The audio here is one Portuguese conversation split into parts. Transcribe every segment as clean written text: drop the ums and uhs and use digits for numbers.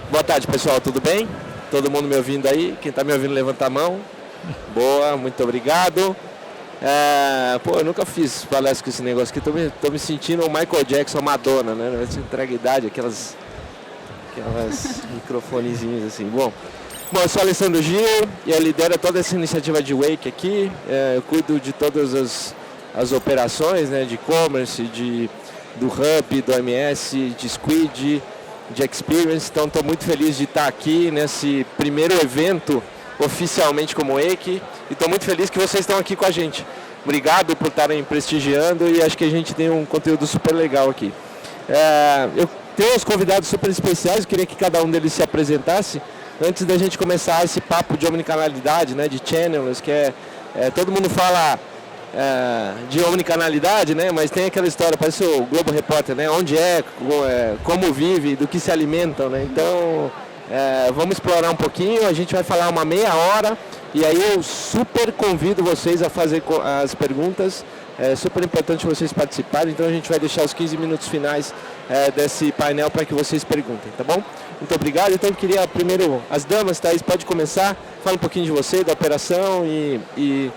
Boa tarde, pessoal, tudo bem? Todo mundo me ouvindo aí? Quem está me ouvindo, levanta a mão. Boa, muito obrigado. Eu nunca fiz palestra com esse negócio aqui, tô me sentindo o Michael Jackson, Madonna, né? Essa entrega idade, aquelas microfonezinhos assim. Bom, eu sou Alessandro Gil e eu lidero toda essa iniciativa de Wake aqui. Eu cuido de todas as operações, né, de e-commerce, do Hub, do MS, de Squid, de Experience. Então estou muito feliz de estar aqui nesse primeiro evento oficialmente como Wake e estou muito feliz que vocês estão aqui com a gente. Obrigado por estarem prestigiando e acho que a gente tem um conteúdo super legal aqui. Eu tenho uns convidados super especiais, eu queria que cada um deles se apresentasse antes da gente começar esse papo de omnicanalidade, né, de channels, que todo mundo fala de omnicanalidade, né, mas tem aquela história, parece o Globo Repórter, né, onde como vive, do que se alimentam, né, então vamos explorar um pouquinho, a gente vai falar uma meia hora e aí eu super convido vocês a fazer as perguntas. É super importante vocês participarem, então a gente vai deixar os 15 minutos finais desse painel para que vocês perguntem, tá bom? Muito obrigado. Então eu queria primeiro, as damas, Thaís, pode começar, fala um pouquinho de você, da operação e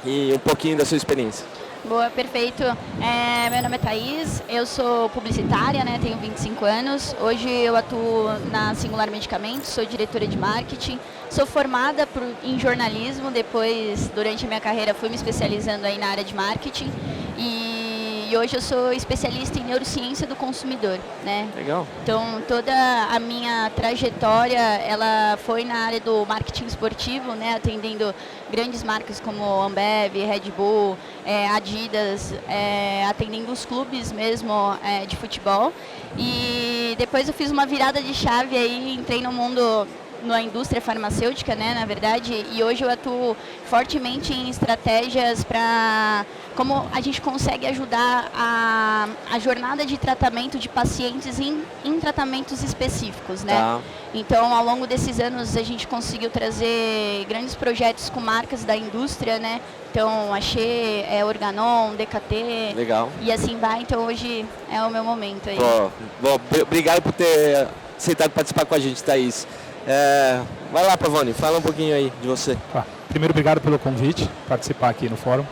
um pouquinho da sua experiência. Boa, perfeito. Meu nome é Thaís, eu sou publicitária, né, tenho 25 anos. Hoje eu atuo na Singular Medicamentos, sou diretora de marketing. Sou formada em jornalismo, depois, durante a minha carreira, fui me especializando aí na área de marketing. E hoje eu sou especialista em neurociência do consumidor, né? Legal. Então, toda a minha trajetória, ela foi na área do marketing esportivo, né? Atendendo grandes marcas como Ambev, Red Bull, Adidas, atendendo os clubes mesmo de futebol. E depois eu fiz uma virada de chave aí, entrei no mundo, na indústria farmacêutica, né, na verdade, e hoje eu atuo fortemente em estratégias para como a gente consegue ajudar a jornada de tratamento de pacientes em tratamentos específicos, né? Tá. Então, ao longo desses anos, a gente conseguiu trazer grandes projetos com marcas da indústria, né? Então, Axê, Organon, DKT. Legal. E assim vai, então hoje é o meu momento aí. Bom, obrigado por ter aceitado participar com a gente, Thaís. Vai lá, Pavone, fala um pouquinho aí de você. Primeiro, obrigado pelo convite, participar aqui no fórum.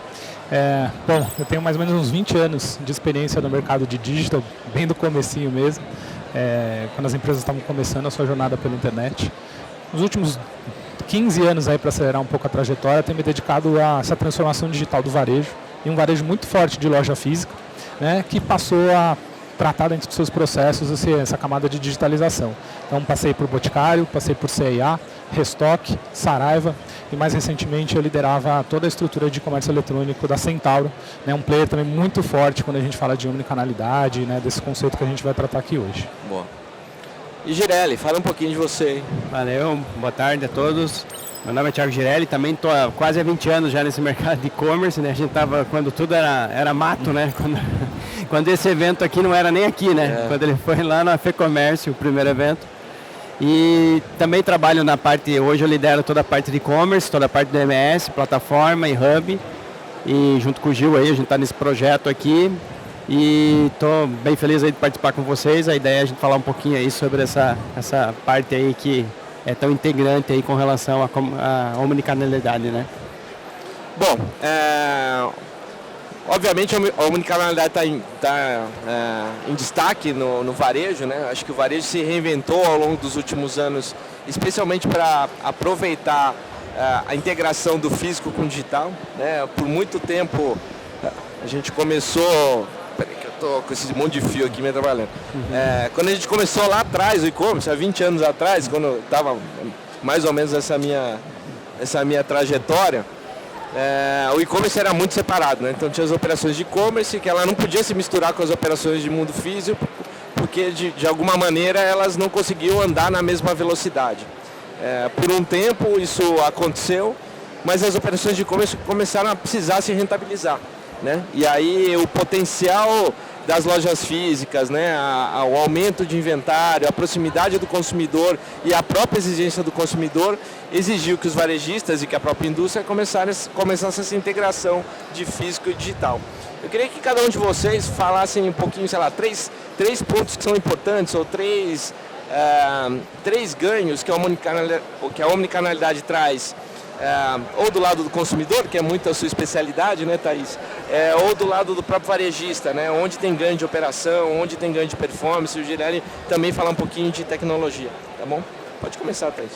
Bom, eu tenho mais ou menos uns 20 anos de experiência no mercado de digital, bem do comecinho mesmo, quando as empresas estavam começando a sua jornada pela internet. Nos últimos 15 anos, para acelerar um pouco a trajetória, tenho me dedicado a essa transformação digital do varejo, e um varejo muito forte de loja física, né, que passou a tratar dentro dos seus processos essa camada de digitalização. Então passei por Boticário, passei por C&A, Restock, Saraiva e mais recentemente eu liderava toda a estrutura de comércio eletrônico da Centauro, né, um player também muito forte quando a gente fala de omnicanalidade, né, desse conceito que a gente vai tratar aqui hoje. Boa. E Girelli, fala um pouquinho de você. Valeu, boa tarde a todos. Meu nome é Thiago Girelli, também estou há quase 20 anos já nesse mercado de e-commerce, né? A gente estava quando tudo era mato, né? Quando esse evento aqui não era nem aqui, né? Quando ele foi lá na FEComércio, o primeiro evento. E também trabalho na parte, hoje eu lidero toda a parte de e-commerce, toda a parte do MS, plataforma e hub. E junto com o Gil aí, a gente está nesse projeto aqui. E estou bem feliz aí de participar com vocês. A ideia é a gente falar um pouquinho aí sobre essa parte aí que é tão integrante aí com relação à omnicanalidade, né? Bom, obviamente a omnicanalidade está em destaque no varejo, né? Acho que o varejo se reinventou ao longo dos últimos anos, especialmente para aproveitar a integração do físico com o digital, né? Por muito tempo a gente começou... Estou com esse monte de fio aqui me trabalhando. Quando a gente começou lá atrás, o e-commerce, há 20 anos atrás, quando estava mais ou menos essa minha trajetória, o e-commerce era muito separado, né? Então tinha as operações de e-commerce que ela não podia se misturar com as operações de mundo físico, porque de alguma maneira elas não conseguiam andar na mesma velocidade. Por um tempo isso aconteceu, mas as operações de e-commerce começaram a precisar se rentabilizar, né? E aí o potencial das lojas físicas, né, o aumento de inventário, a proximidade do consumidor e a própria exigência do consumidor exigiu que os varejistas e que a própria indústria começasse essa integração de físico e digital. Eu queria que cada um de vocês falassem um pouquinho, sei lá, três pontos que são importantes, ou três ganhos que a omnicanalidade traz, ou do lado do consumidor, que é muito a sua especialidade, né, Thaís? Ou do lado do próprio varejista, né? Onde tem ganho de operação, onde tem ganho de performance. O Girelli também falar um pouquinho de tecnologia, tá bom? Pode começar, Thaís.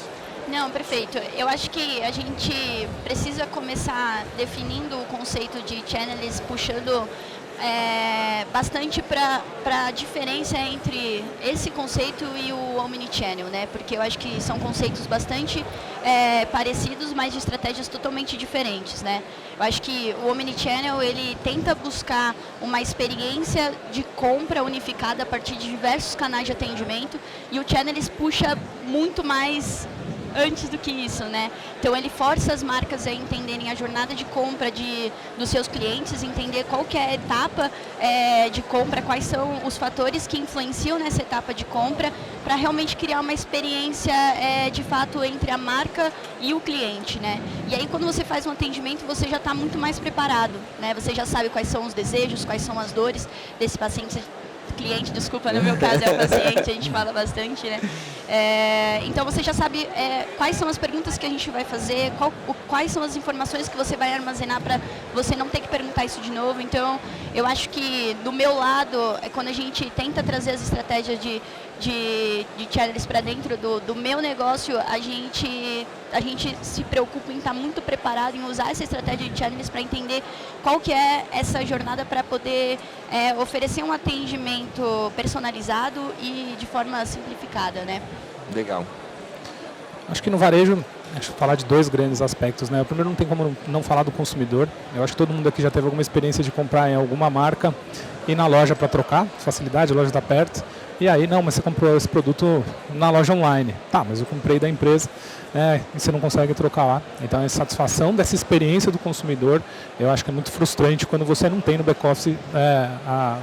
Não, perfeito. Eu acho que a gente precisa começar definindo o conceito de channels, puxando bastante para a diferença entre esse conceito e o omnichannel, né? Porque eu acho que são conceitos bastante parecidos, mas de estratégias totalmente diferentes, né? Eu acho que o omnichannel, ele tenta buscar uma experiência de compra unificada a partir de diversos canais de atendimento, e o channels puxa muito mais antes do que isso, né? Então ele força as marcas a entenderem a jornada de compra dos seus clientes, entender qual que é a etapa de compra, quais são os fatores que influenciam nessa etapa de compra, para realmente criar uma experiência de fato entre a marca e o cliente, né? E aí quando você faz um atendimento, você já está muito mais preparado, né? Você já sabe quais são os desejos, quais são as dores desse paciente. Cliente, desculpa, no meu caso é o paciente, a gente fala bastante, né? Então você já sabe quais são as perguntas que a gente vai fazer, quais são as informações que você vai armazenar para você não ter que perguntar isso de novo. Então eu acho que do meu lado, quando a gente tenta trazer as estratégias de channels para dentro do meu negócio, a gente se preocupa em estar muito preparado em usar essa estratégia de channels para entender qual que é essa jornada para poder oferecer um atendimento personalizado e de forma simplificada, né? Legal. Acho que no varejo, deixa eu falar de dois grandes aspectos, né? O primeiro, não tem como não falar do consumidor. Eu acho que todo mundo aqui já teve alguma experiência de comprar em alguma marca, ir na loja para trocar, facilidade, a loja está perto. E aí, não, mas você comprou esse produto na loja online. Tá, mas eu comprei da empresa, e você não consegue trocar lá. Então, a satisfação dessa experiência do consumidor, eu acho que é muito frustrante quando você não tem no back-office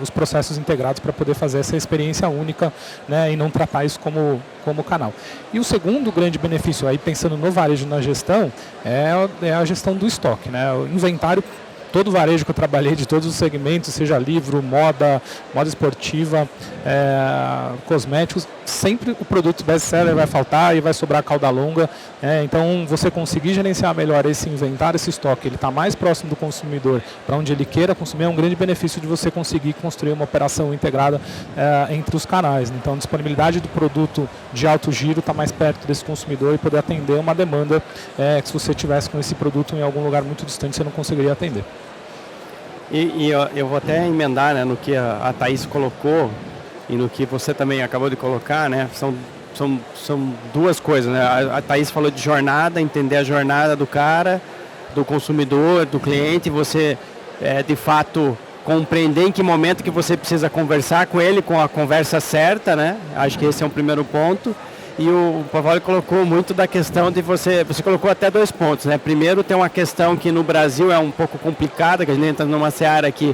os processos integrados para poder fazer essa experiência única, né, e não tratar isso como canal. E o segundo grande benefício, aí pensando no varejo, na gestão, é a gestão do estoque, né? O inventário. Todo varejo que eu trabalhei, de todos os segmentos, seja livro, moda esportiva, cosméticos, sempre o produto best-seller vai faltar e vai sobrar cauda longa. Então, você conseguir gerenciar melhor esse inventário, esse estoque, ele está mais próximo do consumidor, para onde ele queira consumir, é um grande benefício de você conseguir construir uma operação integrada entre os canais. Então, a disponibilidade do produto de alto giro está mais perto desse consumidor e poder atender uma demanda que, se você tivesse com esse produto em algum lugar muito distante, você não conseguiria atender. E eu vou até emendar, né, no que a Thaís colocou e no que você também acabou de colocar, né? São duas coisas, né? A Thaís falou de jornada, entender a jornada do cara, do consumidor, do cliente, você de fato compreender em que momento que você precisa conversar com ele, com a conversa certa, né? Acho que esse é um primeiro ponto. E o Pavoli colocou muito da questão de você colocou até dois pontos, né? Primeiro, tem uma questão que no Brasil é um pouco complicada, que a gente entra numa seara que,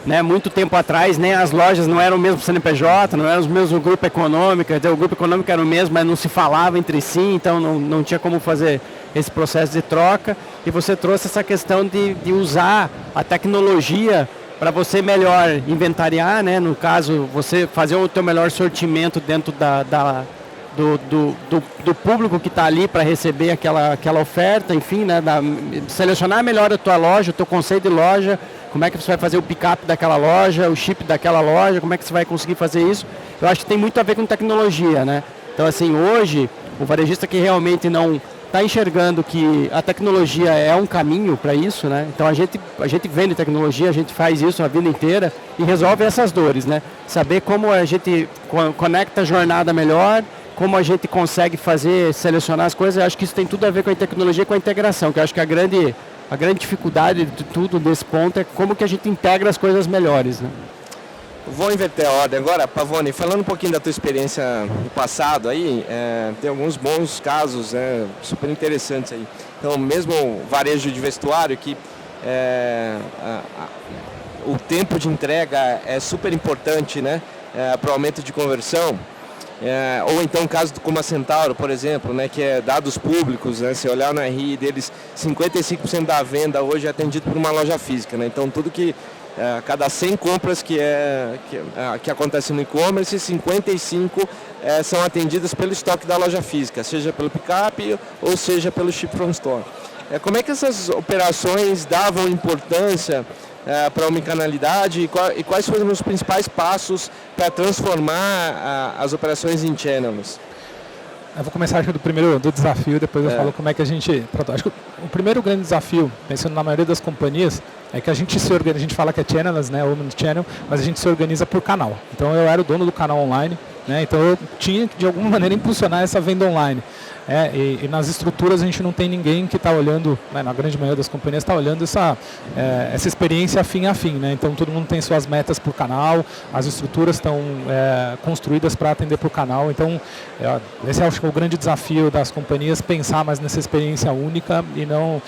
né, muito tempo atrás, nem as lojas não eram o mesmo CNPJ, não eram os mesmos grupo econômico, o grupo econômico era o mesmo, mas não se falava entre si, então não tinha como fazer esse processo de troca. E você trouxe essa questão de usar a tecnologia para você melhor inventariar, né? No caso, você fazer o teu melhor sortimento dentro do público que está ali para receber aquela oferta, enfim, né, selecionar melhor a tua loja, o teu conceito de loja, como é que você vai fazer o pick-up daquela loja, o chip daquela loja, como é que você vai conseguir fazer isso. Eu acho que tem muito a ver com tecnologia, né? Então, assim, hoje, o varejista que realmente não está enxergando que a tecnologia é um caminho para isso, né? Então, a gente vende tecnologia, a gente faz isso a vida inteira e resolve essas dores, né? Saber como a gente conecta a jornada melhor, como a gente consegue selecionar as coisas. Eu acho que isso tem tudo a ver com a tecnologia, com a integração, que eu acho que a grande dificuldade de tudo nesse ponto é como que a gente integra as coisas melhores, né? Vou inverter a ordem agora, Pavoni, falando um pouquinho da tua experiência no passado aí, tem alguns bons casos, super interessantes aí. Então, mesmo o varejo de vestuário, que o tempo de entrega é super importante, né, para o aumento de conversão. Ou então caso como a Centauro, por exemplo, né, que é dados públicos, né, se olhar no RI deles, 55% da venda hoje é atendido por uma loja física, né, então tudo que a cada 100 compras que acontecem no e-commerce, 55 são atendidas pelo estoque da loja física, seja pelo pick-up ou seja pelo ship from store. Como é que essas operações davam importância para a omnicanalidade e quais foram os principais passos para transformar as operações em channels? Eu vou começar acho, do desafio, depois eu falo como é que a gente... Acho que o primeiro grande desafio, pensando na maioria das companhias, é que a gente se organiza, a gente fala que é channels, né, omnichannel, mas a gente se organiza por canal. Então eu era o dono do canal online, né, então eu tinha que de alguma maneira impulsionar essa venda online. E nas estruturas a gente não tem ninguém que está olhando, né, na grande maioria das companhias está olhando essa experiência fim a fim, né? Então todo mundo tem suas metas por canal, as estruturas estão construídas para atender por canal. Então esse é acho que o grande desafio das companhias, pensar mais nessa experiência única e não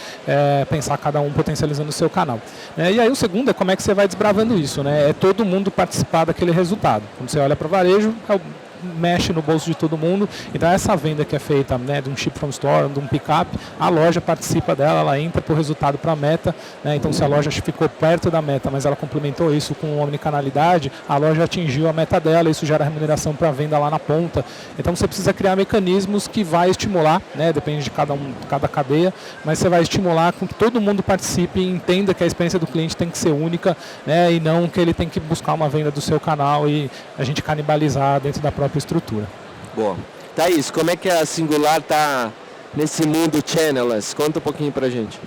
pensar cada um potencializando o seu canal. E aí o segundo é como é que você vai desbravando isso, né? É todo mundo participar daquele resultado. Quando você olha para o varejo, mexe no bolso de todo mundo. Então essa venda que é feita, né, de um ship from store, de um pick-up, a loja participa dela, ela entra por resultado para a meta, né? Então se a loja ficou perto da meta, mas ela complementou isso com omnicanalidade, a loja atingiu a meta dela, isso gera remuneração para a venda lá na ponta. Então você precisa criar mecanismos que vai estimular, né, depende de cada cadeia, mas você vai estimular com que todo mundo participe e entenda que a experiência do cliente tem que ser única, né, e não que ele tem que buscar uma venda do seu canal e a gente canibalizar dentro da própria estrutura. Boa. Thaís, como é que a Singular está nesse mundo channelers? Conta um pouquinho pra gente.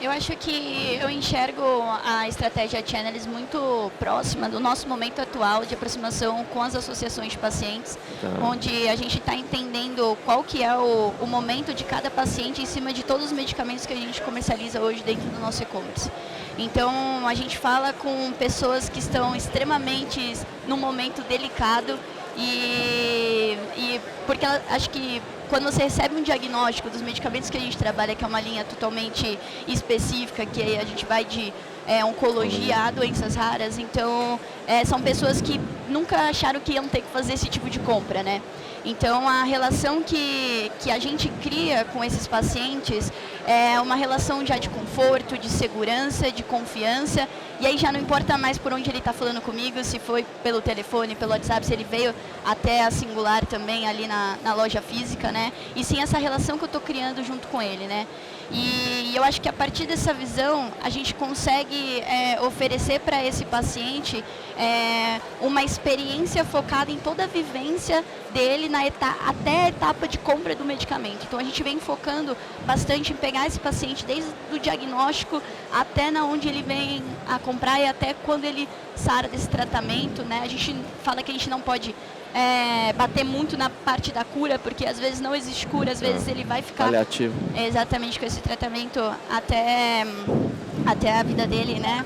Eu acho que eu enxergo a estratégia Channels muito próxima do nosso momento atual de aproximação com as associações de pacientes, onde a gente está entendendo qual que é o momento de cada paciente em cima de todos os medicamentos que a gente comercializa hoje dentro do nosso e-commerce. Então, a gente fala com pessoas que estão extremamente num momento delicado e porque acho que quando você recebe um diagnóstico dos medicamentos que a gente trabalha, que é uma linha totalmente específica, que a gente vai de oncologia a doenças raras, então são pessoas que nunca acharam que iam ter que fazer esse tipo de compra, né? Então a relação que a gente cria com esses pacientes é uma relação já de conforto, de segurança, de confiança, e aí já não importa mais por onde ele está falando comigo, se foi pelo telefone, pelo WhatsApp, se ele veio até a Singular também ali na loja física, né? E sim essa relação que eu estou criando junto com ele, né? E eu acho que a partir dessa visão a gente consegue oferecer para esse paciente uma experiência focada em toda a vivência dele até a etapa de compra do medicamento. Então a gente vem focando bastante em pegar esse paciente desde o diagnóstico até na onde ele vem a comprar e até quando ele sara desse tratamento, né? A gente fala que a gente não pode bater muito na parte da cura, porque às vezes não existe cura, às vezes ele vai ficar paliativo. Exatamente com esse tratamento até a vida dele, né?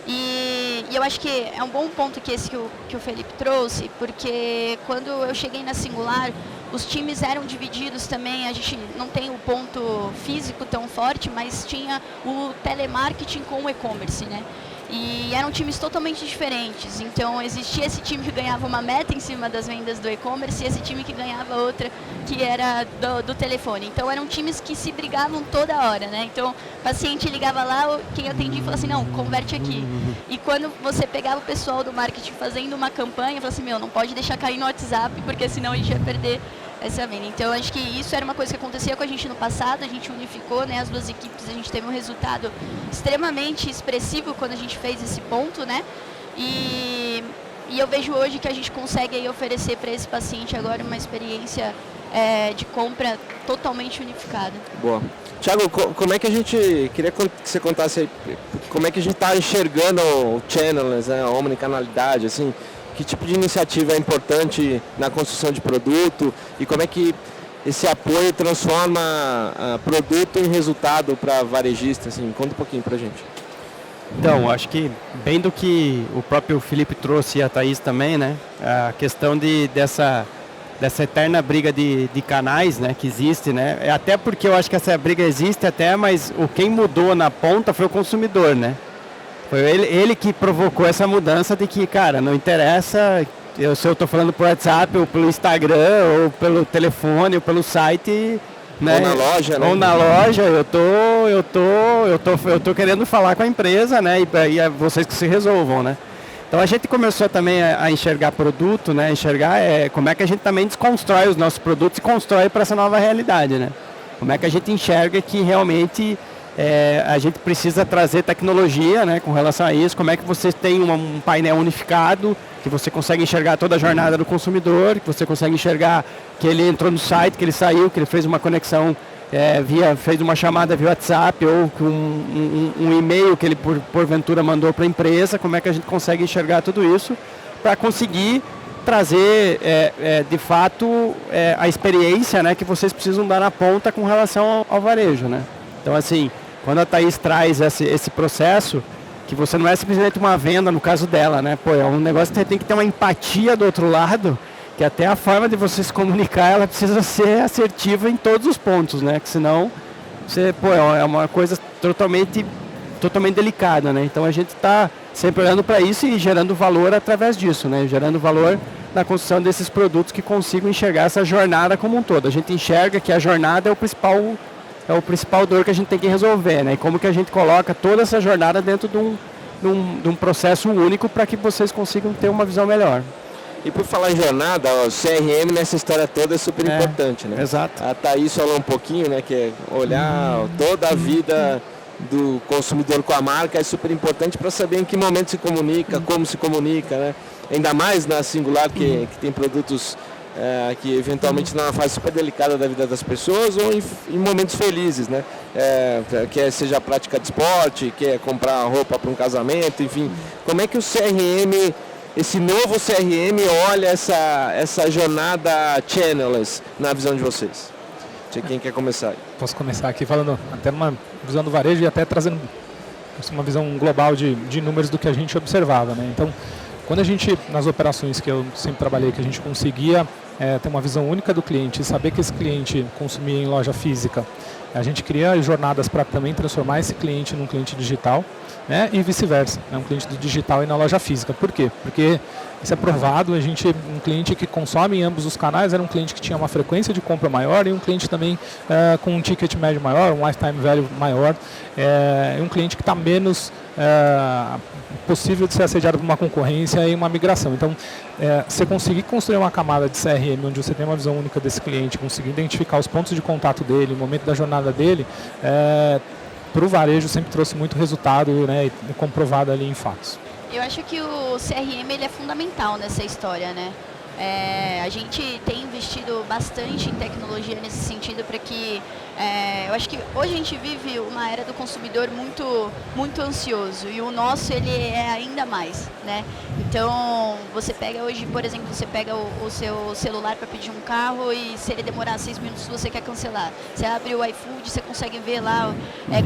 E eu acho que é um bom ponto que o Felipe trouxe, porque quando eu cheguei na Singular, os times eram divididos também, a gente não tem o ponto físico tão forte, mas tinha o telemarketing com o e-commerce, né? E eram times totalmente diferentes, então existia esse time que ganhava uma meta em cima das vendas do e-commerce e esse time que ganhava outra que era do telefone. Então eram times que se brigavam toda hora, né? Então o paciente ligava lá, quem atendia falava assim, não, converte aqui. E quando você pegava o pessoal do marketing fazendo uma campanha, falava assim, não pode deixar cair no WhatsApp, porque senão a gente ia perder essa venda. Então acho que isso era uma coisa que acontecia com a gente no passado, a gente unificou, né, as duas equipes, a gente teve um resultado extremamente expressivo quando a gente fez esse ponto, né? E eu vejo hoje que a gente consegue aí oferecer para esse paciente agora uma experiência de compra totalmente unificada. Boa. Thiago, como é que a gente, queria que você contasse aí, como é que a gente está enxergando o channels, né, a omnicanalidade, assim, que tipo de iniciativa é importante na construção de produto e como é que esse apoio transforma produto em resultado para varejista, assim, conta um pouquinho para a gente. Então, acho que bem do que o próprio Felipe trouxe e a Thaís também, né, a questão dessa eterna briga de canais, né, que existe, né, até porque eu acho que essa briga existe até, mas quem mudou na ponta foi o consumidor, né. Foi ele que provocou essa mudança de que, cara, não interessa se eu estou falando por WhatsApp, ou pelo Instagram, ou pelo telefone, ou pelo site, né? Ou na loja, né? Ou na loja, eu tô querendo falar com a empresa, né? E é vocês que se resolvam, né? Então a gente começou também a enxergar produto, né? Enxergar como é que a gente também desconstrói os nossos produtos e constrói para essa nova realidade, né? Como é que a gente enxerga que realmente a gente precisa trazer tecnologia, né, com relação a isso, como é que você tem um painel unificado, que você consegue enxergar toda a jornada do consumidor, que você consegue enxergar que ele entrou no site, que ele saiu, que ele fez uma conexão, fez uma chamada via WhatsApp ou um e-mail que ele porventura mandou para a empresa, como é que a gente consegue enxergar tudo isso para conseguir trazer de fato a experiência, né, que vocês precisam dar na ponta com relação ao varejo, né? Então assim, quando a Thaís traz esse processo, que você não é simplesmente uma venda no caso dela, né? Pô, é um negócio que tem que ter uma empatia do outro lado, que até a forma de você se comunicar, ela precisa ser assertiva em todos os pontos, né? Que senão, é uma coisa totalmente delicada, né? Então a gente está sempre olhando para isso e gerando valor através disso, né? Gerando valor na construção desses produtos que consigam enxergar essa jornada como um todo. A gente enxerga que a jornada é o principal dor que a gente tem que resolver, né? E como que a gente coloca toda essa jornada dentro de um processo único para que vocês consigam ter uma visão melhor. E por falar em jornada, o CRM nessa história toda é super importante, né? Exato. A Thaís falou um pouquinho, né, que é olhar toda a vida do consumidor com a marca é super importante para saber em que momento se comunica, como se comunica, né? Ainda mais na Singular, que tem produtos que eventualmente numa fase super delicada da vida das pessoas ou em momentos felizes, né? Seja a prática de esporte, quer comprar roupa para um casamento, enfim. Como é que o CRM, esse novo CRM, olha essa jornada channelless na visão de vocês? Quem quer começar? Posso começar aqui falando até uma visão do varejo e até trazendo uma visão global de números do que a gente observava, né? Então, quando a gente, nas operações que eu sempre trabalhei, que a gente conseguia ter uma visão única do cliente e saber que esse cliente consumia em loja física, a gente cria jornadas para também transformar esse cliente num cliente digital, né? E vice-versa, um cliente do digital e na loja física. Por quê? Porque isso é provado, um cliente que consome em ambos os canais era um cliente que tinha uma frequência de compra maior e um cliente também com um ticket médio maior, um lifetime value maior, e um cliente que está menos possível de ser assediado por uma concorrência e uma migração. Então, você conseguir construir uma camada de CRM onde você tem uma visão única desse cliente, conseguir identificar os pontos de contato dele, o momento da jornada dele, para o varejo sempre trouxe muito resultado, né, e comprovado ali em fatos. Eu acho que o CRM ele é fundamental nessa história, né? A gente tem investido bastante em tecnologia nesse sentido para que eu acho que hoje a gente vive uma era do consumidor muito ansioso e o nosso ele é ainda mais, né? Então você pega hoje, por exemplo, você pega o seu celular para pedir um carro e se ele demorar 6 minutos você quer cancelar. Você abre o iFood, você consegue ver lá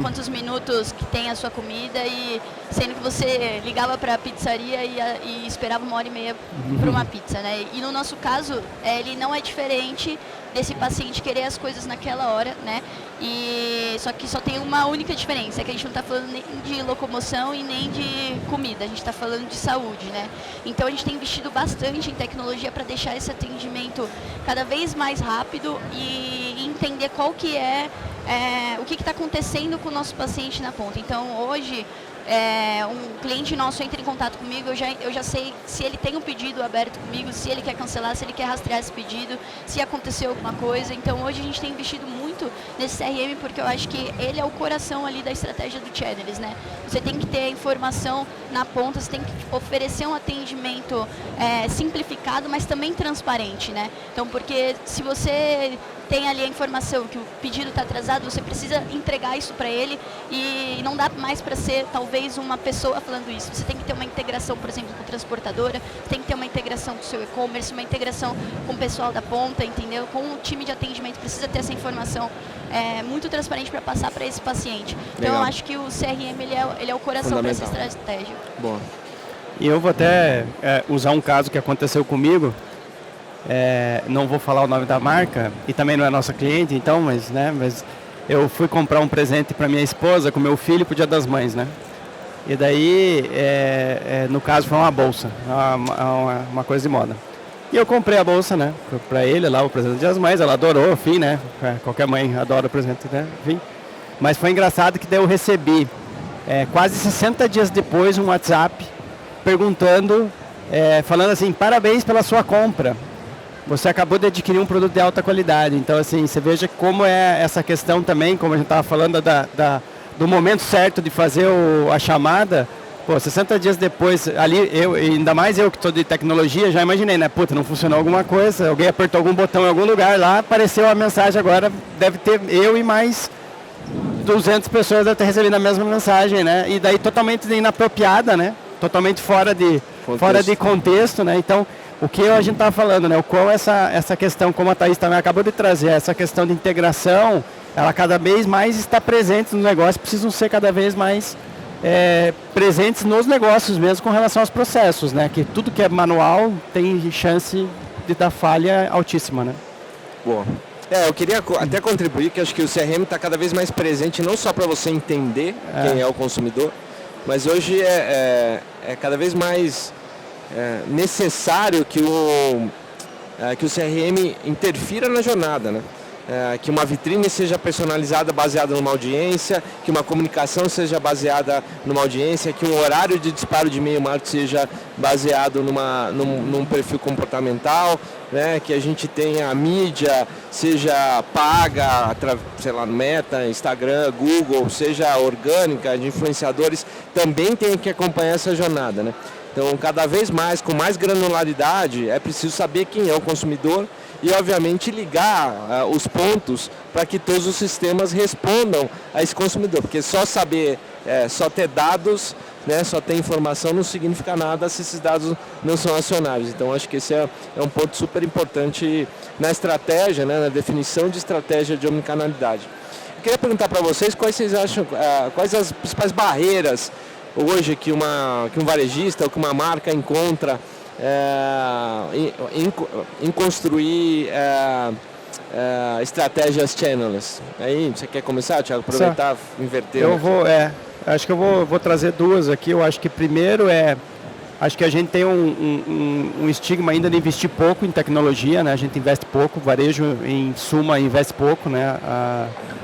quantos minutos que tem a sua comida e sendo que você ligava para a pizzaria e esperava 1h30 para uma pizza, né? E no nosso caso ele não é diferente desse paciente querer as coisas naquela hora, né? E só que só tem uma única diferença, é que a gente não está falando nem de locomoção e nem de comida, a gente está falando de saúde, né? Então a gente tem investido bastante em tecnologia para deixar esse atendimento cada vez mais rápido e entender qual que o que está acontecendo com o nosso paciente na ponta. Então hoje um cliente nosso entra em contato comigo, eu já sei se ele tem um pedido aberto comigo, se ele quer cancelar, se ele quer rastrear esse pedido, se aconteceu alguma coisa. Então hoje a gente tem investido muito nesse CRM porque eu acho que ele é o coração ali da estratégia do Channels, né? Você tem que ter informação na ponta, você tem que oferecer um atendimento simplificado, mas também transparente, né? Então porque se você tem ali a informação que o pedido está atrasado, você precisa entregar isso para ele e não dá mais para ser talvez uma pessoa falando isso. Você tem que ter uma integração, por exemplo, com a transportadora, tem que ter uma integração com o seu e-commerce, uma integração com o pessoal da ponta, entendeu? Com o time de atendimento, precisa ter essa informação muito transparente para passar para esse paciente. Então Legal. eu acho que o CRM ele é o coração para essa estratégia. Bom. E eu vou até usar um caso que aconteceu comigo. Não vou falar o nome da marca e também não é nossa cliente, então, mas eu fui comprar um presente para minha esposa com meu filho pro Dia das Mães, né? E daí, no caso, foi uma bolsa, uma coisa de moda. E eu comprei a bolsa, né, para ele lá, o presente das mães, ela adorou, enfim, né, qualquer mãe adora o presente, né, enfim. Mas foi engraçado que daí eu recebi, quase 60 dias depois, um WhatsApp perguntando, falando assim, parabéns pela sua compra. Você acabou de adquirir um produto de alta qualidade. Então, assim, você veja como é essa questão também, como a gente estava falando do momento certo de fazer a chamada. Pô, 60 dias depois, ali, ainda mais eu que estou de tecnologia, já imaginei, né? Puta, não funcionou alguma coisa, alguém apertou algum botão em algum lugar lá, apareceu a mensagem agora, deve ter eu e mais 200 pessoas devem ter recebido a mesma mensagem, né? E daí totalmente inapropriada, né? Totalmente fora de contexto, né? Então, o que a gente estava falando, né? O qual essa questão, como a Thaís também acabou de trazer, essa questão de integração, ela cada vez mais está presente no negócio, precisam ser cada vez mais presentes nos negócios mesmo com relação aos processos, né? Que tudo que é manual tem chance de dar falha altíssima, né? Boa. Eu queria até contribuir, que acho que o CRM está cada vez mais presente, não só para você entender quem é o consumidor, mas hoje é cada vez mais necessário que o CRM interfira na jornada, né? Que uma vitrine seja personalizada baseada numa audiência, que uma comunicação seja baseada numa audiência, que um horário de disparo de e-mail marketing seja baseado num perfil comportamental, né? Que a gente tenha a mídia, seja paga, sei lá, Meta, Instagram, Google, seja orgânica, de influenciadores, também tem que acompanhar essa jornada, né? Então, cada vez mais, com mais granularidade, é preciso saber quem é o consumidor e, obviamente, ligar os pontos para que todos os sistemas respondam a esse consumidor. Porque só saber, só ter dados, né, só ter informação não significa nada se esses dados não são acionáveis. Então, acho que esse é um ponto super importante na estratégia, né, na definição de estratégia de omnicanalidade. Eu queria perguntar para vocês quais vocês acham, quais as principais barreiras hoje que um varejista ou que uma marca encontra em construir estratégias channels. Aí, você quer começar, Thiago? Aproveitar, inverter. Acho que eu vou trazer duas aqui. Eu acho que primeiro acho que a gente tem um estigma ainda de investir pouco em tecnologia, né? A gente investe pouco, o varejo em suma investe pouco, né?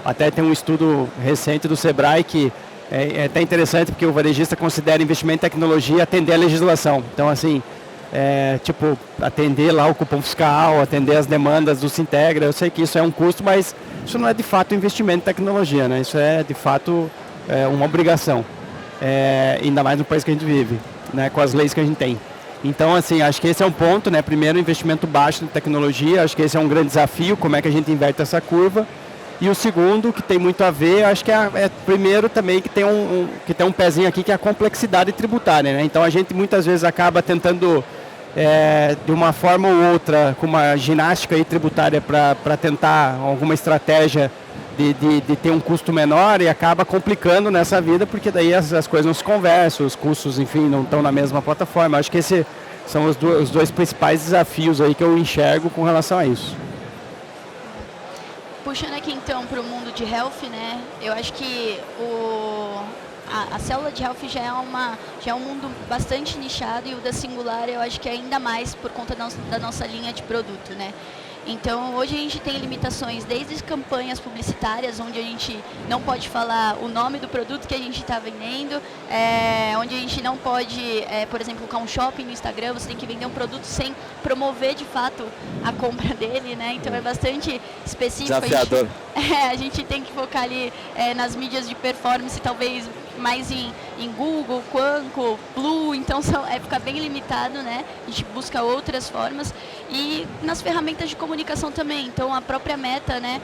Até tem um estudo recente do Sebrae que é até interessante porque o varejista considera investimento em tecnologia atender a legislação. Então, assim, atender lá o cupom fiscal, atender as demandas do Sintegra, eu sei que isso é um custo, mas isso não é de fato investimento em tecnologia, né? Isso é de fato uma obrigação, ainda mais no país que a gente vive, né? Com as leis que a gente tem. Então, assim, acho que esse é um ponto, né? Primeiro, investimento baixo em tecnologia, acho que esse é um grande desafio, como é que a gente inverte essa curva. E o segundo, que tem muito a ver, acho que primeiro também que tem um pezinho aqui, que é a complexidade tributária, né? Então a gente muitas vezes acaba tentando, de uma forma ou outra, com uma ginástica aí tributária para tentar alguma estratégia de ter um custo menor e acaba complicando nessa vida, porque daí as coisas não se conversam, os custos, enfim, não estão na mesma plataforma. Acho que esses são os dois principais desafios aí que eu enxergo com relação a isso. Puxando aqui então para o mundo de health, né? Eu acho que a célula de health já é um mundo bastante nichado, e o da Singular eu acho que é ainda mais por conta da nossa linha de produto, né? Então, hoje a gente tem limitações desde campanhas publicitárias, onde a gente não pode falar o nome do produto que a gente está vendendo, onde a gente não pode, por exemplo, colocar um shopping no Instagram, você tem que vender um produto sem promover de fato a compra dele, né? Então é bastante específico. Desafiador. A gente tem que focar ali nas mídias de performance, talvez mais em Google, Quanko, Blue, então fica bem limitado, né? A gente busca outras formas. E nas ferramentas de comunicação também, então a própria Meta, né,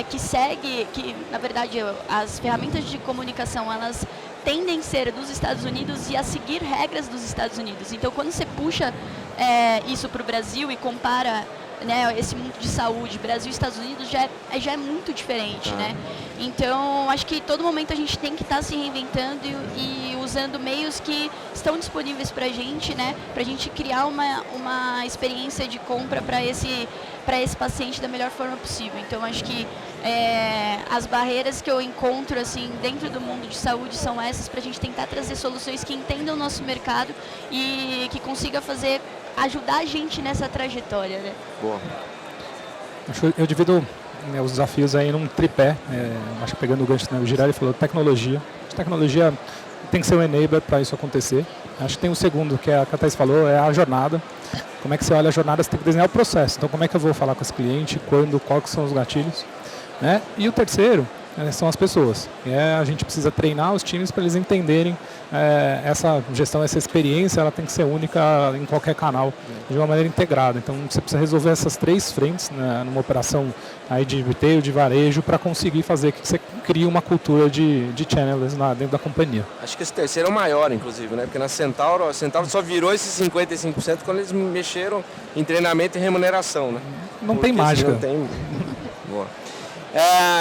que na verdade as ferramentas de comunicação, elas tendem a ser dos Estados Unidos e a seguir regras dos Estados Unidos. Então quando você puxa isso para o Brasil e compara, né, esse mundo de saúde, Brasil e Estados Unidos, já é muito diferente, né? Então, acho que todo momento a gente tem que estar se reinventando e usando meios que estão disponíveis para a gente, né? Para a gente criar uma experiência de compra para esse paciente da melhor forma possível. Então, acho que as barreiras que eu encontro assim dentro do mundo de saúde são essas, para a gente tentar trazer soluções que entendam o nosso mercado e que consiga ajudar a gente nessa trajetória, né? Boa. Eu divido os desafios aí num tripé, acho que pegando o gancho, né, o Girelli falou tecnologia. A tecnologia tem que ser um enabler para isso acontecer. Acho que tem o segundo, que a Thaís falou, é a jornada. Como é que você olha a jornada, você tem que desenhar o processo. Então, como é que eu vou falar com esse cliente, quando, quais são os gatilhos, né? E o terceiro são as pessoas. A gente precisa treinar os times para eles entenderem essa gestão, essa experiência, ela tem que ser única em qualquer canal, de uma maneira integrada. Então, você precisa resolver essas três frentes, né, numa operação aí de retail, de varejo, para conseguir fazer que você crie uma cultura de channels lá dentro da companhia. Acho que esse terceiro é o maior, inclusive, né? Porque na Centauro, a Centauro só virou esses 55% quando eles mexeram em treinamento e remuneração, né? Não tem mágica. Não tem... Boa.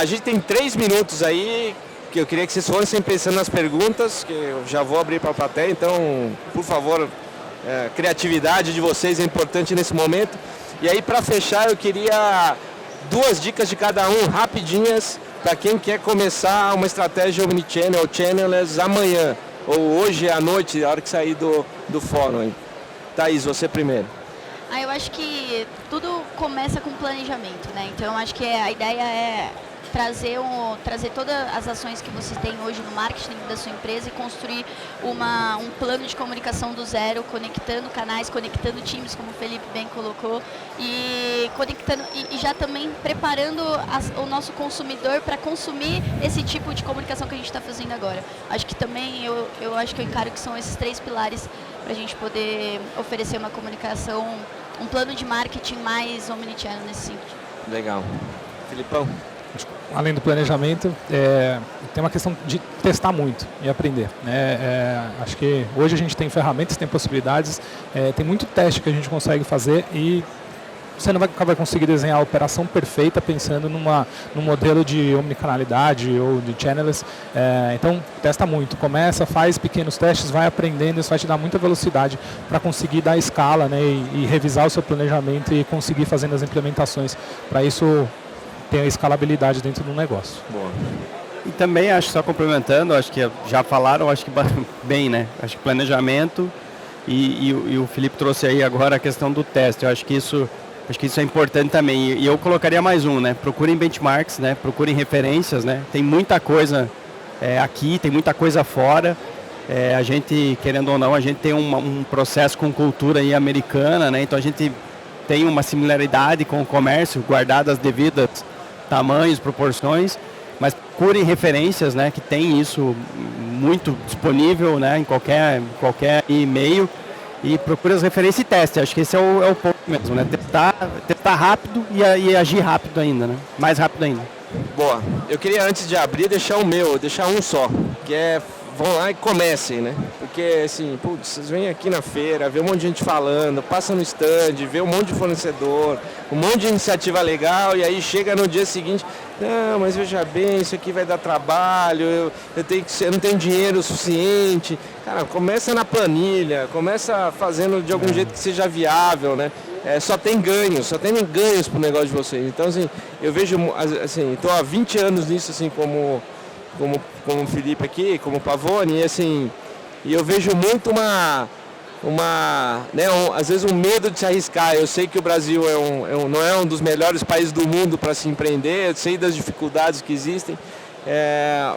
A gente tem 3 minutos aí, que eu queria que vocês fossem pensando nas perguntas, que eu já vou abrir para a plateia, então, por favor, criatividade de vocês é importante nesse momento. E aí, para fechar, eu queria 2 dicas de cada um, rapidinhas, para quem quer começar uma estratégia omnichannel ou channelers amanhã, ou hoje à noite, a hora que sair do fórum aí. Thaís, você primeiro. Eu acho que tudo começa com planejamento, né? Então, eu acho que a ideia é trazer todas as ações que você tem hoje no marketing da sua empresa e construir um plano de comunicação do zero, conectando canais, conectando times, como o Felipe bem colocou, e conectando e já também preparando o nosso consumidor para consumir esse tipo de comunicação que a gente está fazendo agora. Acho que também eu acho que eu encaro que são esses 3 pilares para a gente poder oferecer uma comunicação, um plano de marketing mais omnichannel nesse sentido. Legal. Filipão? Além do planejamento, tem uma questão de testar muito e aprender, né? Acho que hoje a gente tem ferramentas, tem possibilidades, tem muito teste que a gente consegue fazer e você não vai conseguir desenhar a operação perfeita pensando num modelo de omnicanalidade ou de channels. Então, testa muito, começa, faz pequenos testes, vai aprendendo, isso vai te dar muita velocidade para conseguir dar escala, né, e revisar o seu planejamento e conseguir fazendo as implementações. Para isso, ter a escalabilidade dentro do negócio. Boa. E também, acho, só complementando, acho que já falaram, acho que bem, né? Acho que planejamento e o Felipe trouxe aí agora a questão do teste. Eu acho que isso é importante também. E eu colocaria mais um, né? Procurem benchmarks, né? Procurem referências, né? Tem muita coisa aqui, tem muita coisa fora. A gente, querendo ou não, a gente tem um processo com cultura aí americana, né? Então a gente tem uma similaridade com o comércio, guardadas as devidas tamanhos, proporções, mas procurem referências, né? Que tem isso muito disponível, né? Em qualquer e-mail. E procura as referências e teste. Acho que esse é o ponto mesmo, né? Testar rápido e agir rápido ainda, né? Mais rápido ainda. Boa. Eu queria, antes de abrir, deixar um só, que vão lá e comecem, né? Porque, assim, putz, vocês vêm aqui na feira, vê um monte de gente falando, passa no stand, vê um monte de fornecedor, um monte de iniciativa legal, e aí chega no dia seguinte, não, mas veja bem, isso aqui vai dar trabalho, eu não tenho dinheiro suficiente. Cara, começa na planilha, começa fazendo de algum jeito que seja viável, né? Só tem ganhos pro negócio de vocês. Então, assim, eu vejo, assim, estou há 20 anos nisso, assim, como o Felipe aqui, como o Pavone, e assim, e eu vejo muito às vezes um medo de se arriscar. Eu sei que o Brasil não é um dos melhores países do mundo para se empreender, eu sei das dificuldades que existem,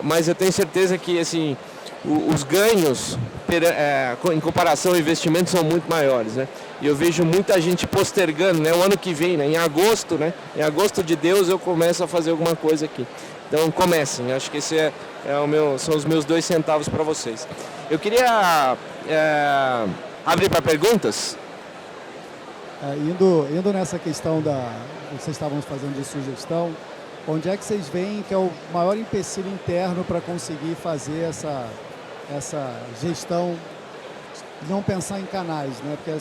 mas eu tenho certeza que, assim, os ganhos em comparação ao investimento são muito maiores, né? E eu vejo muita gente postergando, né? O ano que vem, né? Em agosto de Deus eu começo a fazer alguma coisa aqui. Então comecem, acho que esse são os meus 2 centavos para vocês. Eu queria abrir para perguntas. Indo nessa questão que vocês estavam fazendo de sugestão, onde é que vocês veem que é o maior empecilho interno para conseguir fazer essa gestão, não pensar em canais, né? Porque a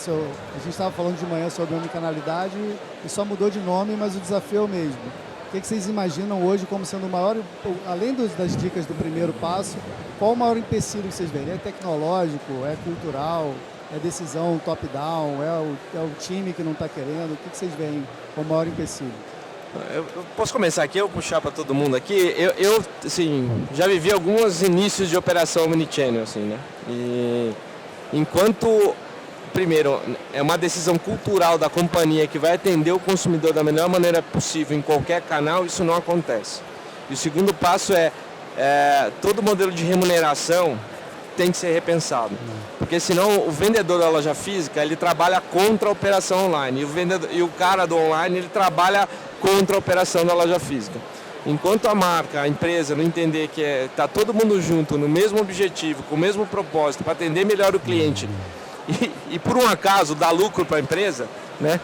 gente estava falando de manhã sobre omnicanalidade e só mudou de nome, mas o desafio é o mesmo. O que vocês imaginam hoje como sendo o maior, além das dicas do primeiro passo, qual o maior empecilho que vocês veem? É tecnológico, é cultural, é decisão top-down, é o time que não está querendo? O que vocês veem como o maior empecilho? Eu posso começar aqui, eu puxar para todo mundo aqui. Eu assim, já vivi alguns inícios de operação omnichannel, assim, né? E enquanto, primeiro, é uma decisão cultural da companhia que vai atender o consumidor da melhor maneira possível em qualquer canal, isso não acontece. E o segundo passo é todo modelo de remuneração tem que ser repensado. Porque senão o vendedor da loja física, ele trabalha contra a operação online. E o cara do online, ele trabalha contra a operação da loja física. Enquanto a marca, a empresa não entender que está todo mundo junto no mesmo objetivo, com o mesmo propósito, para atender melhor o cliente e por um acaso dar lucro para a empresa, né?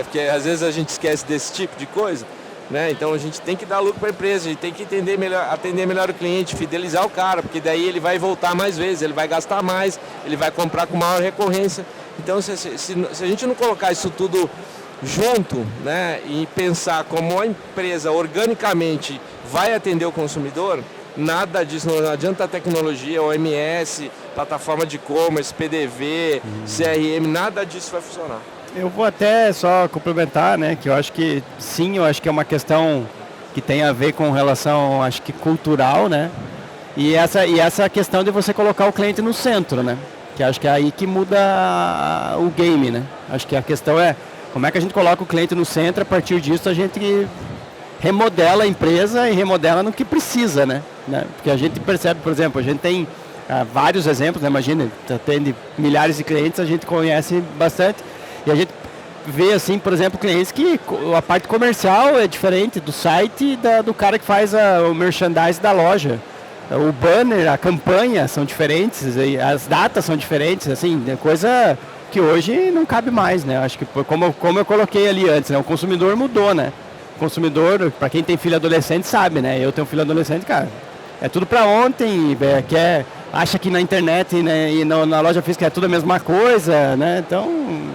Porque às vezes a gente esquece desse tipo de coisa, né? Então a gente tem que dar lucro para a empresa, a gente tem que atender melhor o cliente, fidelizar o cara, porque daí ele vai voltar mais vezes, ele vai gastar mais, ele vai comprar com maior recorrência. Então se a gente não colocar isso tudo junto, né, e pensar como a empresa organicamente vai atender o consumidor, nada disso, não adianta a tecnologia, OMS, plataforma de e-commerce, PDV, CRM, nada disso vai funcionar. Eu vou até só complementar, né, que eu acho que sim, eu acho que é uma questão que tem a ver com relação, acho que cultural, né, e essa questão de você colocar o cliente no centro, né, que acho que é aí que muda o game, né, acho que a questão é como é que a gente coloca o cliente no centro, a partir disso a gente remodela a empresa e remodela no que precisa, né? Porque a gente percebe, por exemplo, a gente tem vários exemplos, né? Imagina, atende milhares de clientes, a gente conhece bastante, e a gente vê, assim, por exemplo, clientes que a parte comercial é diferente do site do cara que faz o merchandising da loja. O banner, a campanha são diferentes, as datas são diferentes, assim, coisa que hoje não cabe mais, né? Acho que como eu coloquei ali antes, né? O consumidor mudou, né? O consumidor, para quem tem filho adolescente, sabe, né? Eu tenho filho adolescente, cara, é tudo para ontem, acha que na internet, né, e na loja física é tudo a mesma coisa, né? Então,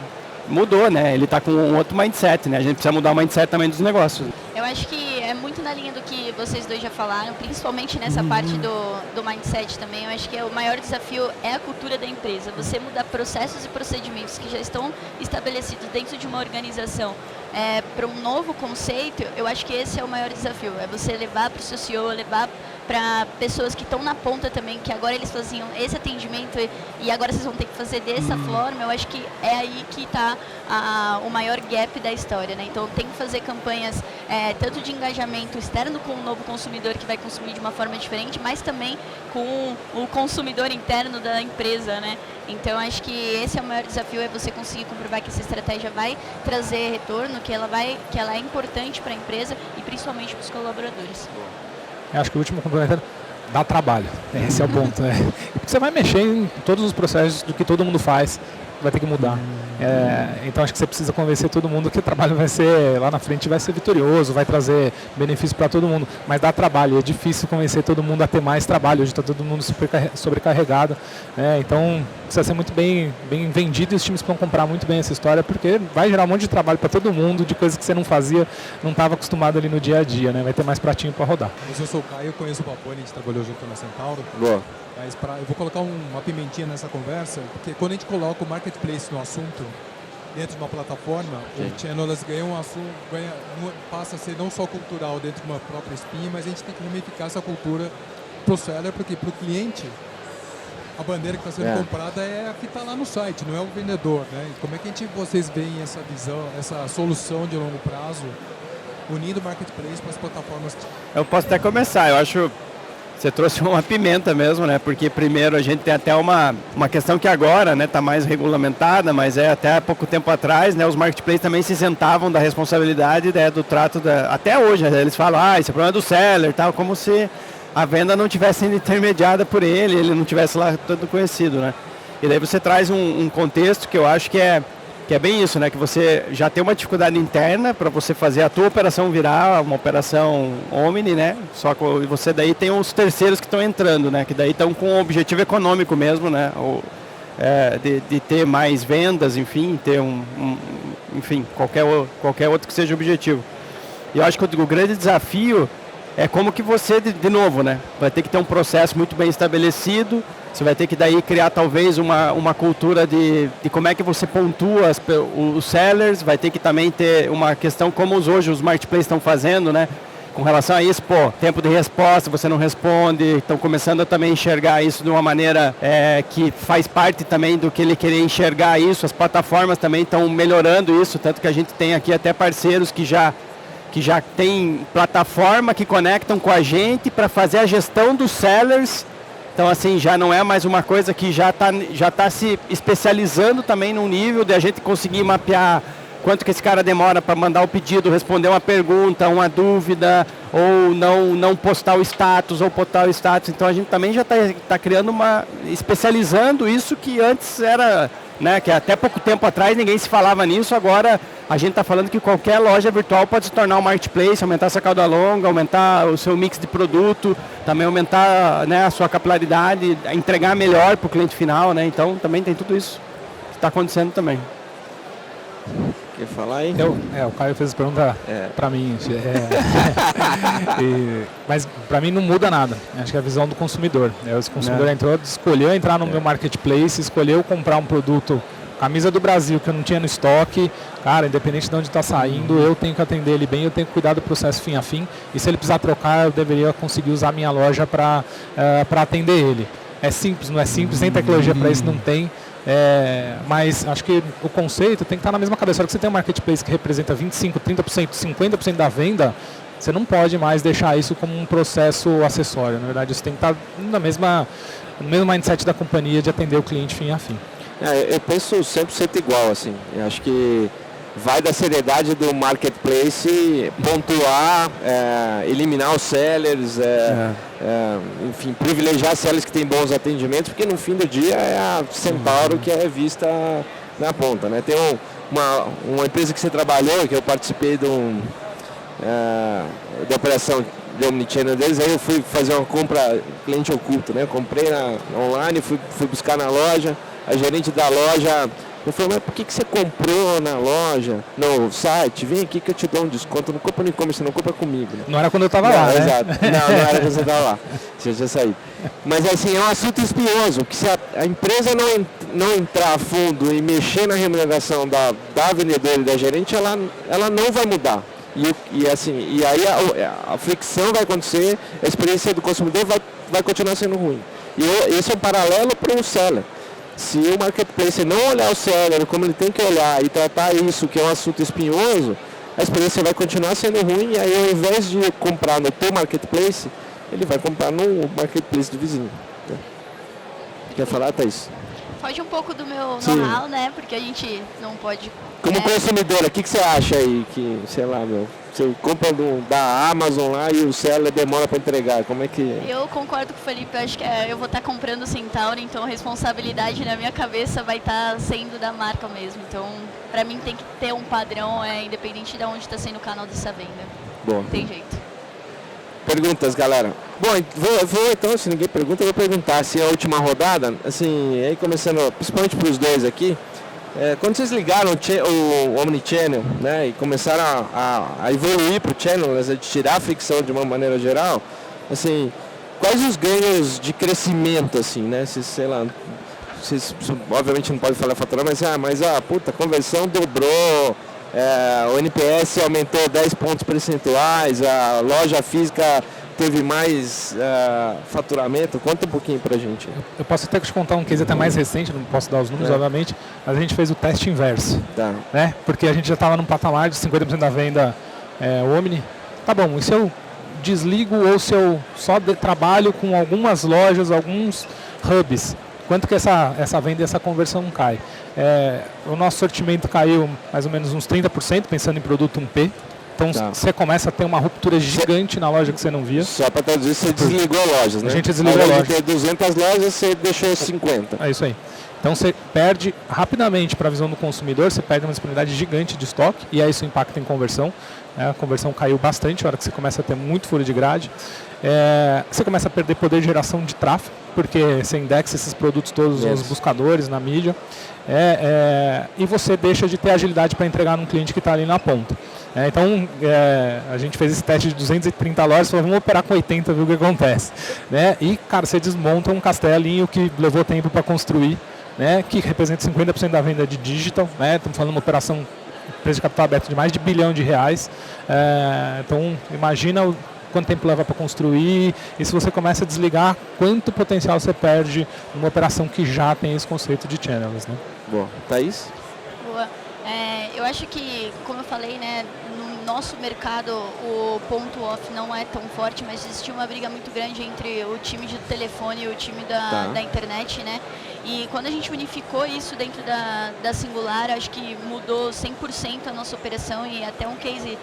mudou, né? Ele está com um outro mindset, né? A gente precisa mudar o mindset também dos negócios. Eu acho que é muito na linha do que vocês dois já falaram, principalmente nessa parte do mindset também. Eu acho que o maior desafio é a cultura da empresa. Você mudar processos e procedimentos que já estão estabelecidos dentro de uma organização para um novo conceito. Eu acho que esse é o maior desafio. É você levar para o seu CEO, levar para pessoas que estão na ponta também, que agora eles faziam esse atendimento e agora vocês vão ter que fazer dessa forma. Eu acho que é aí que está o maior gap da história, né? Então tem que fazer campanhas tanto de engajamento externo com o novo consumidor que vai consumir de uma forma diferente, mas também com o consumidor interno da empresa, né? Então acho que esse é o maior desafio, é você conseguir comprovar que essa estratégia vai trazer retorno, que ela é importante para a empresa e principalmente para os colaboradores. Eu acho que o último complemento dá trabalho. Esse é o ponto. Porque você vai mexer em todos os processos do que todo mundo faz, vai ter que mudar. Então acho que você precisa convencer todo mundo que o trabalho vai ser, lá na frente vai ser vitorioso, vai trazer benefício para todo mundo, mas dá trabalho, é difícil convencer todo mundo a ter mais trabalho, hoje está todo mundo sobrecarregado, então precisa ser muito bem vendido e os times vão comprar muito bem essa história, porque vai gerar um monte de trabalho para todo mundo, de coisas que você não fazia, não estava acostumado ali no dia a dia, né? Vai ter mais pratinho para rodar. Eu sou o Caio, eu conheço o Paponi, a gente trabalhou junto na Centauro. Boa. Mas eu vou colocar uma pimentinha nessa conversa, porque quando a gente coloca o marketplace no assunto, dentro de uma plataforma, o channel ganha um assunto, passa a ser não só cultural dentro de uma própria espinha, mas a gente tem que ramificar essa cultura para o seller, porque para o cliente, a bandeira que está sendo comprada é a que está lá no site, não é o vendedor, né? Como é que vocês veem essa visão, essa solução de longo prazo, unindo o marketplace para as plataformas? Eu posso até começar, eu acho. Você trouxe uma pimenta mesmo, né? Porque primeiro a gente tem até uma questão que agora, né, tá mais regulamentada, mas até há pouco tempo atrás, né, os marketplaces também se isentavam da responsabilidade, né, do trato até hoje, né, eles falam, esse é o problema do seller, tal, como se a venda não tivesse sendo intermediada por ele não tivesse lá todo conhecido, né? E daí você traz um contexto que eu acho que é bem isso, né? Que você já tem uma dificuldade interna para você fazer a tua operação virar uma operação omni, né? Só que você daí tem os terceiros que estão entrando, né? Que daí estão com um objetivo econômico mesmo, né? De ter mais vendas, enfim, ter enfim, qualquer outro que seja o objetivo. E eu acho que o grande desafio é como que você, de novo, né, vai ter que ter um processo muito bem estabelecido, você vai ter que daí criar talvez uma cultura de como é que você pontua os sellers, vai ter que também ter uma questão como hoje os marketplaces estão fazendo, né, com relação a isso, tempo de resposta, você não responde, estão começando a também enxergar isso de uma maneira que faz parte também do que ele querer enxergar isso, as plataformas também estão melhorando isso, tanto que a gente tem aqui até parceiros que já tem plataforma que conectam com a gente para fazer a gestão dos sellers. Então, assim, já não é mais uma coisa que já tá se especializando também num nível de a gente conseguir mapear quanto que esse cara demora para mandar o pedido, responder uma pergunta, uma dúvida, ou não postar o status, ou postar o status. Então, a gente também já está criando especializando isso que antes era, né, que até pouco tempo atrás ninguém se falava nisso, agora a gente está falando que qualquer loja virtual pode se tornar um marketplace, aumentar essa cauda longa, aumentar o seu mix de produto, também aumentar, né, a sua capilaridade, entregar melhor para o cliente final, né? Então também tem tudo isso que está acontecendo também. Quer falar aí? O Caio fez a pergunta para mim. Mas para mim não muda nada. Acho que é a visão do consumidor. O consumidor escolheu entrar no meu marketplace, escolheu comprar um produto, camisa do Brasil, que eu não tinha no estoque. Cara, independente de onde está saindo, eu tenho que atender ele bem, eu tenho que cuidar do processo fim a fim. E se ele precisar trocar, eu deveria conseguir usar a minha loja para atender ele. É simples, não é simples, tem tecnologia para isso, não tem. Mas acho que o conceito tem que estar na mesma cabeça. Se você tem um marketplace que representa 25%, 30%, 50% da venda, você não pode mais deixar isso como um processo acessório. Na verdade, isso tem que estar no mesmo mindset da companhia de atender o cliente fim a fim. Eu penso 100% igual, assim. Eu acho que vai da seriedade do marketplace pontuar, eliminar os sellers, enfim, privilegiar sellers que têm bons atendimentos, porque no fim do dia é a Centauro que é vista na ponta, né? Tem uma empresa que você trabalhou, que eu participei da operação de omnichannel deles, aí eu fui fazer uma compra cliente oculto, né? Comprei online, fui buscar na loja, a gerente da loja eu falei, mas por que você comprou na loja, no site? Vem aqui que eu te dou um desconto. Não compra no e-commerce, não compra comigo. Né? Não era quando eu estava lá, né? Exato. Não era quando você estava lá. Você já saiu. Mas assim, é um assunto espinhoso, que se a empresa não entrar a fundo e mexer na remuneração da vendedora e da gerente, ela não vai mudar. E aí a fricção vai acontecer, a experiência do consumidor vai continuar sendo ruim. E esse é um paralelo para o seller. Se o marketplace não olhar o seller como ele tem que olhar e tratar isso, que é um assunto espinhoso, a experiência vai continuar sendo ruim e aí ao invés de comprar no teu marketplace, ele vai comprar no marketplace do vizinho. Quer falar, Thaís? Foge um pouco do meu know-how, né? Porque a gente não pode... Como consumidora, o que você acha aí que, sei lá, você compra da Amazon lá e o seller demora para entregar, como é que... Eu concordo com o Felipe, acho que eu vou estar comprando o Centauro, então a responsabilidade na minha cabeça vai estar sendo da marca mesmo. Então, para mim tem que ter um padrão, independente de onde está sendo o canal dessa venda. Bom. Não tem jeito. Perguntas, galera. Bom, vou então, se ninguém pergunta, eu vou perguntar se é a última rodada, assim, aí começando, principalmente para os dois aqui, quando vocês ligaram o Omnichannel, né, e começaram a evoluir para o channel, né, de tirar a fricção de uma maneira geral, assim, quais os ganhos de crescimento, assim, né, sei lá, vocês obviamente não podem falar faturamento, mas a conversão dobrou, o NPS aumentou 10 pontos percentuais, a loja física teve mais faturamento. Conta um pouquinho pra gente. Eu posso até te contar um case até mais recente, não posso dar os números, obviamente, mas a gente fez o teste inverso. Tá. Né? Porque a gente já estava num patamar de 50% da venda Omni. Tá bom, e se eu desligo ou se eu só trabalho com algumas lojas, alguns hubs, quanto que essa venda e essa conversão cai? O nosso sortimento caiu mais ou menos uns 30%, pensando em produto 1P. Então você começa a ter uma ruptura gigante na loja que você não via. Só para traduzir, você desligou lojas, né? A gente desligou a loja. Ao invés de ter 200 lojas, você deixou 50. É isso aí. Então você perde rapidamente para a visão do consumidor, você perde uma disponibilidade gigante de estoque e aí isso impacta em conversão. A conversão caiu bastante na hora que você começa a ter muito furo de grade. Você começa a perder poder de geração de tráfego, porque você indexa esses produtos todos nos buscadores, na mídia, e você deixa de ter agilidade para entregar num cliente que está ali na ponta. Então, a gente fez esse teste de 230 lojas e falou, vamos operar com 80, ver o que acontece. Né? E, cara, você desmonta um castelinho que levou tempo para construir, né? Que representa 50% da venda de digital. Né? Estamos falando de uma operação, preço de capital aberto de mais de R$ 1 bilhão. Então, imagina quanto tempo leva para construir, e se você começa a desligar, quanto potencial você perde numa operação que já tem esse conceito de channels, né? Boa. Thaís? Boa. Eu acho que, como eu falei, né, no nosso mercado o ponto off não é tão forte, mas existia uma briga muito grande entre o time de telefone e o time da internet, né? E quando a gente unificou isso dentro da Singular, acho que mudou 100% a nossa operação, e até um case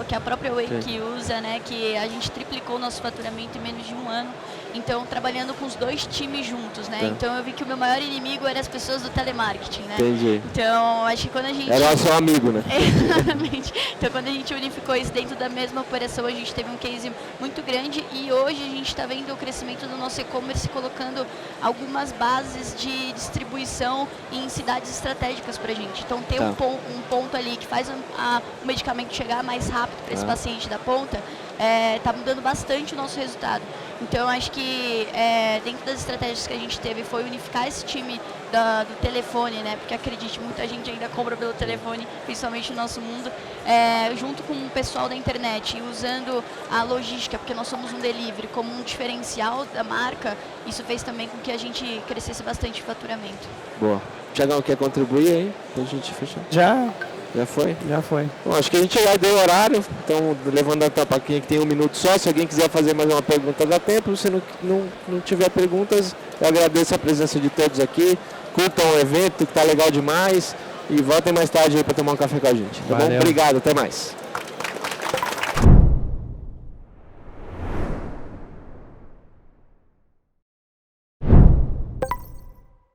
que a própria Wake usa, né, que a gente triplicou o nosso faturamento em menos de um ano. Então, trabalhando com os dois times juntos, né? Então, eu vi que o meu maior inimigo eram as pessoas do telemarketing, né? Entendi. Então, acho que quando a gente... Era o seu amigo, né? Exatamente. Então, quando a gente unificou isso dentro da mesma operação, a gente teve um case muito grande, e hoje a gente está vendo o crescimento do nosso e-commerce colocando algumas bases de distribuição em cidades estratégicas para a gente. Então, ter um ponto ali que faz o medicamento chegar mais rápido para esse paciente da ponta, está mudando bastante o nosso resultado. Então, acho que dentro das estratégias que a gente teve foi unificar esse time do telefone, né? Porque, acredite, muita gente ainda compra pelo telefone, principalmente no nosso mundo, junto com o pessoal da internet, e usando a logística, porque nós somos um delivery, como um diferencial da marca. Isso fez também com que a gente crescesse bastante o faturamento. Boa. Tiagão, quer contribuir aí pra gente fechar? Já foi? Já foi. Bom, acho que a gente já deu horário, então levando a tapaquinha que tem 1 minuto só, se alguém quiser fazer mais uma pergunta dá tempo, se não tiver perguntas, eu agradeço a presença de todos aqui, curtam o evento que tá legal demais, e voltem mais tarde aí para tomar um café com a gente, tá bom? Obrigado, até mais.